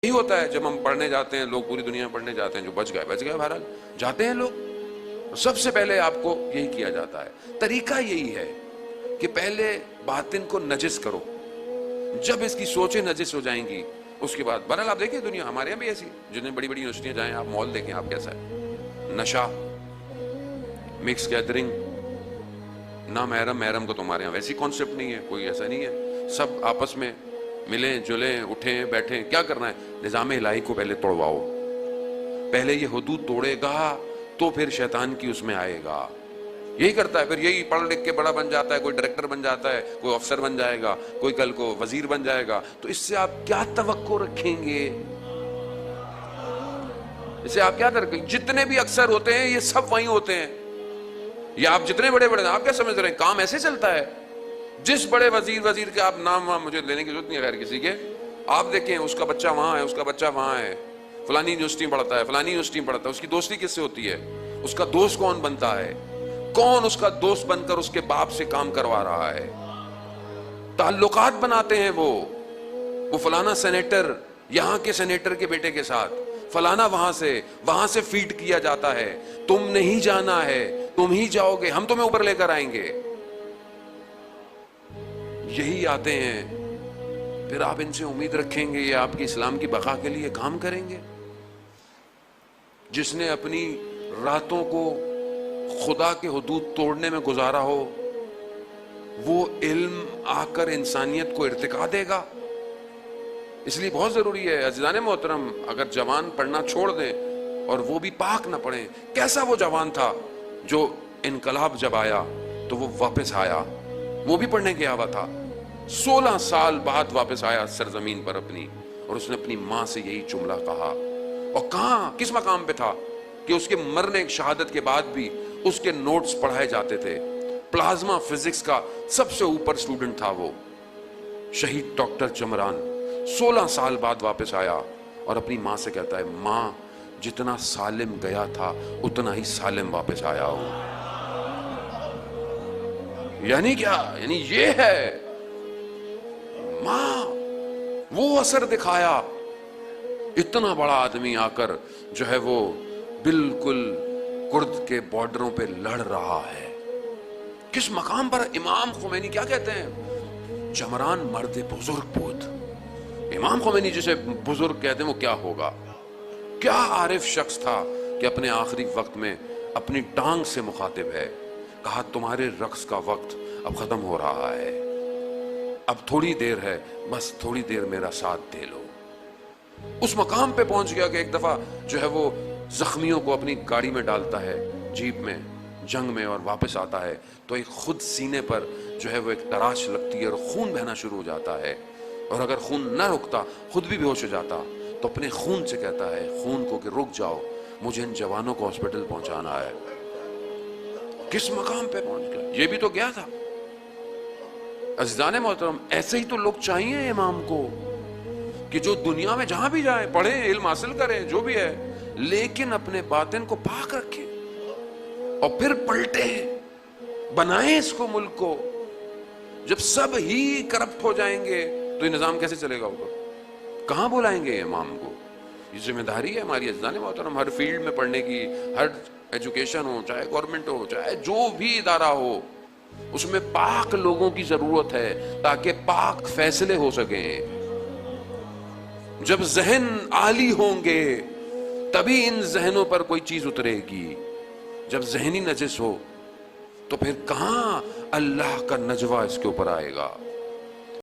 یہی ہوتا ہے جب ہم پڑھنے جاتے ہیں، لوگ پوری دنیا میں پڑھنے جاتے ہیں، جو بچ گئے بہرحال جاتے ہیں لوگ، سب سے پہلے آپ کو یہی کیا جاتا ہے۔ طریقہ یہی ہے کہ پہلے باطن کو نجس کرو، جب اس کی سوچیں نجس ہو جائیں گی اس کے بعد، بہرحال آپ دیکھیں دنیا ہمارے یہاں بھی ایسی، جتنے بڑی بڑی یونیورسٹیاں جائیں آپ، مال دیکھیں آپ کیسا ہے، نشہ، مکس گیدرنگ، نہ محرم، محرم کو تمہارے یہاں ویسی کانسیپٹ نہیں ہے، کوئی ایسا نہیں ہے، سب آپس میں ملیں جلیں، اٹھیں بیٹھیں، کیا کرنا ہے؟ نظام الہی کو پہلے توڑواؤ، پہلے یہ حدود توڑے گا تو پھر شیطان کی اس میں آئے گا، یہی کرتا ہے، پھر یہی پڑھ لکھ کے بڑا بن جاتا ہے، کوئی ڈائریکٹر بن جاتا ہے، کوئی افسر بن جائے گا، کوئی کل کو وزیر بن جائے گا، تو اس سے آپ کیا توقع رکھیں گے؟ اس سے آپ کیا رکھیں گے؟ جتنے بھی اکثر ہوتے ہیں یہ سب وہیں ہوتے ہیں، یا آپ جتنے بڑے بڑے، آپ کیا سمجھ رہے ہیں کام ایسے چلتا ہے؟ جس بڑے وزیر کے آپ نام وہاں مجھے لینے کی ضرورت نہیں ہے غیر کسی کے، آپ دیکھیں اس کا بچہ وہاں ہے، اس کا بچہ وہاں ہے، فلانی یونیورسٹی میں پڑھتا ہے، فلانی یونیورسٹی میں پڑھتا ہے، اس کی دوستی کس سے ہوتی ہے؟ اس کا دوست کون بنتا ہے؟ کون اس کا دوست بن کر اس کے باپ سے کام کروا رہا ہے؟ تعلقات بناتے ہیں وہ فلانا سینیٹر یہاں کے سینیٹر کے بیٹے کے ساتھ، فلانا وہاں سے فیڈ کیا جاتا ہے، تم نہیں جانا ہے، تم ہی جاؤ گے، ہم تمہیں اوپر لے کر آئیں گے، یہی آتے ہیں، پھر آپ ان سے امید رکھیں گے یہ آپ کی اسلام کی بقا کے لیے کام کریں گے؟ جس نے اپنی راتوں کو خدا کے حدود توڑنے میں گزارا ہو، وہ علم آ کر انسانیت کو ارتقا دے گا؟ اس لیے بہت ضروری ہے عزیزان محترم، اگر جوان پڑھنا چھوڑ دیں اور وہ بھی پاک نہ پڑھیں، کیسا وہ جوان تھا جو انقلاب جب آیا تو وہ واپس آیا، وہ بھی پڑھنے گیا ہوا تھا، 16 سال بعد واپس آیا سرزمین پر اپنی، اور اس نے اپنی ماں سے یہی جملہ کہا، اور کہاں کس مقام پہ تھا کہ اس کے مرنے شہادت کے بعد بھی اس کے نوٹس پڑھائے جاتے تھے، پلازما فزکس کا سب سے اوپر سٹوڈنٹ تھا وہ، شہید ڈاکٹر چمران 16 سال بعد واپس آیا اور اپنی ماں سے کہتا ہے، ماں جتنا سالم گیا تھا اتنا ہی سالم واپس آیا ہوں۔ یعنی کیا؟ یعنی یہ ہے ماں، وہ اثر دکھایا، اتنا بڑا آدمی آ کر جو ہے وہ بالکل کرد کے بارڈروں پہ لڑ رہا ہے، کس مقام پر؟ امام خمینی کیا کہتے ہیں؟ چمران مرد بزرگ بود، امام خمینی جسے بزرگ کہتے ہیں وہ کیا ہوگا؟ کیا عارف شخص تھا کہ اپنے آخری وقت میں اپنی ٹانگ سے مخاطب ہے، کہا تمہارے رقص کا وقت اب ختم ہو رہا ہے، اب تھوڑی دیر ہے، بس تھوڑی دیر میرا ساتھ دے لو۔ اس مقام پہ پہنچ گیا کہ ایک دفعہ جو ہے وہ زخمیوں کو اپنی گاڑی میں ڈالتا ہے، جیپ میں، جنگ میں، اور واپس آتا ہے تو ایک خود سینے پر جو ہے وہ ایک تراش لگتی ہے اور خون بہنا شروع ہو جاتا ہے، اور اگر خون نہ رکتا خود بھی بے ہوش ہو جاتا، تو اپنے خون سے کہتا ہے خون کو کہ رک جاؤ، مجھے ان جوانوں کو ہاسپٹل پہنچانا ہے۔ کس مقام پہ پہنچ گیا؟ یہ بھی تو گیا تھا۔ عزیزان محترم، ایسے ہی تو لوگ چاہیے امام کو، کہ جو دنیا میں جہاں بھی جائیں، پڑھیں، علم حاصل کریں، جو بھی ہے، لیکن اپنے باطن کو پاک رکھیں اور پھر پلٹیں، بنائیں اس کو، ملک کو۔ جب سب ہی کرپٹ ہو جائیں گے تو یہ نظام کیسے چلے گا اوپر؟ کہاں بلائیں گے امام کو؟ یہ ذمہ داری ہے ہماری عزیزان محترم، ہر فیلڈ میں پڑھنے کی، ہر ایجوکیشن ہو، چاہے گورنمنٹ ہو، چاہے جو بھی ادارہ ہو، اس میں پاک لوگوں کی ضرورت ہے تاکہ پاک فیصلے ہو سکیں۔ جب ذہن عالی ہوں گے تبھی ان ذہنوں پر کوئی چیز اترے گی، جب ذہنی نجس ہو تو پھر کہاں اللہ کا نجوہ اس کے اوپر آئے گا؟